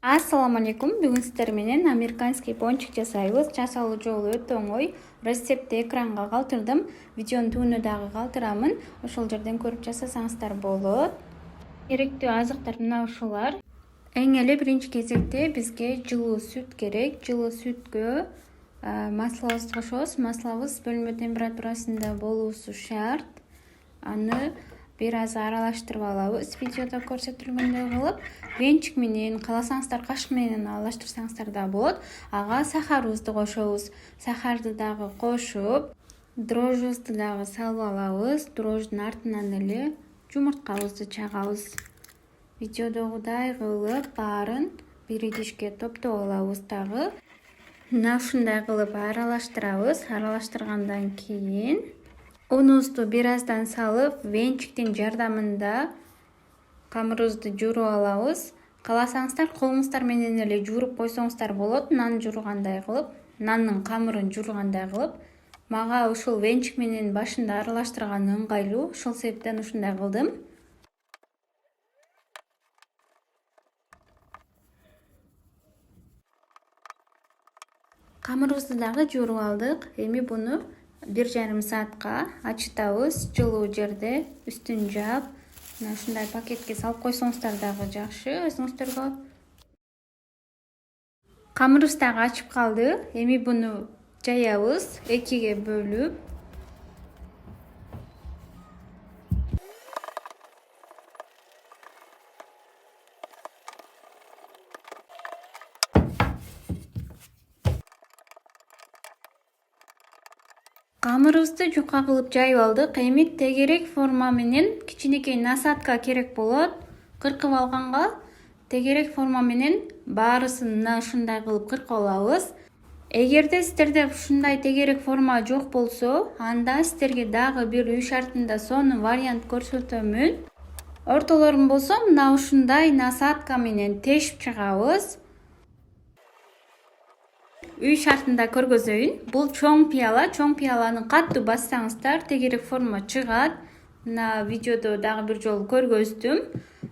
Assalamu alaikum. Бүгүн сиздер менен американский пончик жасайбыз. Жасалуу жолу өтө оңой. Рецептти экранга калтырдым. Видеонун түбүнө дагы калтырамын. Ошол жерден көрүп жасасаңыздар болот. Керектүү азыктар мына ушулар. Эң эле биринчи кезекте бизге жылуу сүт керек. Жылуу сүткө маслабызды кошобуз. Маслабыз бөлмө температурасында болуусу шарт. Аны бир аз аралаштырып алабыз. Видеодо көрсөтүлгөндөй кылып, венчик менен, кааласаңыздар кашык менен аралаштырсаңыздар да болот. Ага сахарыбызды кошобуз. Сахарды дагы кошуп, дрожжубузду дагы салып алабыз. Дрожждун артынан эле жумурткабызды чагабыз. Видеодогудай кылып баарын бир идишке топтоп алабыз дагы. Мына ушундай кылып аралаштырабыз. Аралаштыргандан кийин унубузду бир аздан салып, венчиктин жардамында камырыбызды жууруп алабыз. Кааласаңыздар колуңуздар менен эле жууруп койсоңуздар болот. Нан жуургандай кылып, нандын камырын жуургандай кылып. Мага ушул венчик менен башында аралаштырган ыңгайлуу, ошол себептен ушундай кылдым. Камырыбызды дагы жууруп алдык. Эми буну 1,5 саатка ачытабыз. Жылуу жерде үстүн жаап, мына ушундай пакетке салып койсоңуздар дагы жакшы өзүңүздөргө. Камырыбыз дагы ачып калды. Эми буну жаябыз, экиге бөлүп. Камырыбызды жука кылып жайып алдык. Эми тегерек форма менен кичинекей насадка керек болот. Кыркып алганга тегерек форма менен баарысын мына ушундай кылып кыркып алабыз. Эгерде сиздерде ушундай тегерек форма жок болсо, анда сиздерге дагы бир үй шартында сонун вариант көрсөтөмүн. Ортолорун болсо мына ушундай насадка менен тешип чыгабыз. Үй шартында көргөзөйүн. Бул чоң пияланын катуу бассаңыздар тегерек форма чыгат. Мына видеодо дагы бир жолу көргөздүм.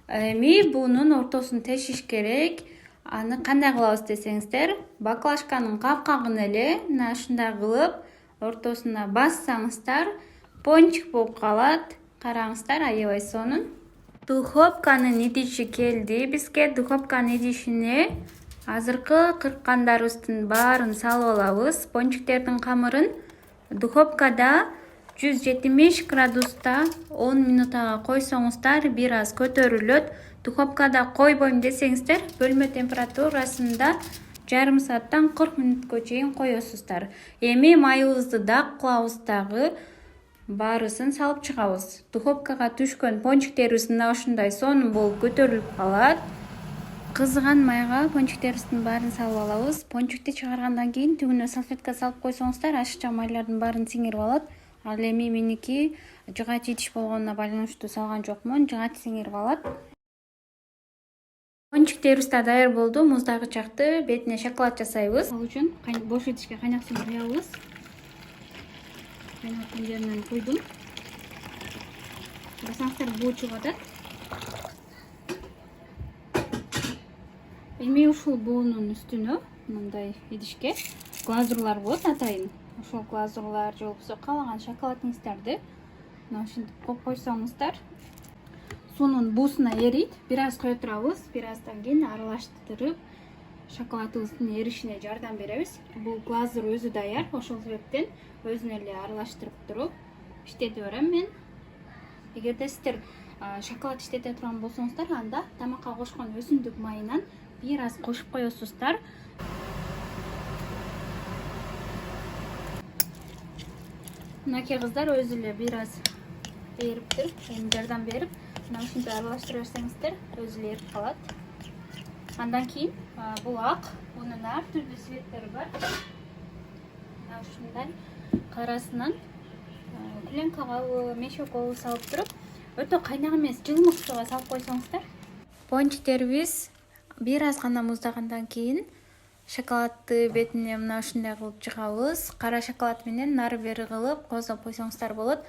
Эми бунун ортосун тешиш керек. Аны кандай кылабыз десеңиздер, баклажканын капкагын эле мына ушундай кылып ортосуна бассаңыздар, пончик болуп калат. Караңыздар, аябай сонун. Духовканын идиши келди. Бизге духовканын идишине азыркы кырккандарыбыздын баарын салып алабыз. Пончиктердин камырын духовкада 170 градуста 10 минутага койсоңуздар бир аз көтөрүлөт. Духовкада койбойм десеңиздер, бөлмө температурасында жарым сааттан 40 мүнөткө чейин коесуздар. Эми майыбызды дак кылабыз дагы, баарысын салып чыгабыз. Духовкага түшкөн пончиктерибиз мына ушундай сонун болуп көтөрүлүп калат. Кызган майга пончиктерибиздин баарын салып алабыз. Пончикти чыгаргандан кийин түбүнө салфетка салып койсоңуздар, ашыкча майлардын баарын сиңирип алат. Ал эми меники жыгач идиш болгонуна байланыштуу салган жокмун, жыгач сиңирип алат. Пончиктерибиз да даяр болду. Муздагы чакты бетине шоколад жасайбыз. Ал үчүн бош идишке кайнак суу куябыз. Кайнаган жеринен куйдум. Басаңыздар буу чыгып атат. Эми ушул буунун үстүнө мындай идишке глазурлар болот атайын. Ошол глазурлар же болбосо каалаган шоколадыңыздарды мына ушинтип коюп койсоңуздар, суунун буусуна эрийт. Бир аз кое турабыз. Бир аздан кийин аралаштырып шоколадыбыздын эришине жардам беребиз. Бул глазур өзү даяр. Ошол себептен өзүн эле аралаштырып туруп иштете берем мен. Эгерде сиздер шоколад иштете турган болсоңуздар, анда тамакка кошкон өсүмдүк майынан бир аз кошуп коесуздар. Мынакей кыздар өзү эле бир аз эриптир. Эми жардам берип, мына ушинтип аралаштыра берсеңиздер, өзү эле эрип калат. Андан кийин бул ак, бунун ар түрдүү цветтери бар. Мына ушундай карасынан пленка кабы, мешок кабы салып туруп, өтө кайнак эмес, жылымык суга салып койсоңуздар. Пончиктерибиз бир аз гана муздагандан кийин шоколадты бетине мына ушундай кылып жыгабыз. Кара шоколад менен нары бери кылып козоп койсоңуздар болот.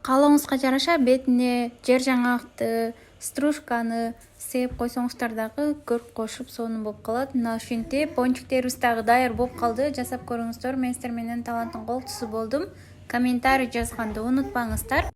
каалооңузга жараша бетине жер жаңгакты, стружканы сээп койсоңуздар дагы көрк кошуп сонун болуп калат. Мына ушинтип пончиктерибиз дагы даяр болуп калды. Жасап көрүңүздөр. Мен сиздер менен таланттын колчусу болдум. Комментарий жазганды унутпаңыздар.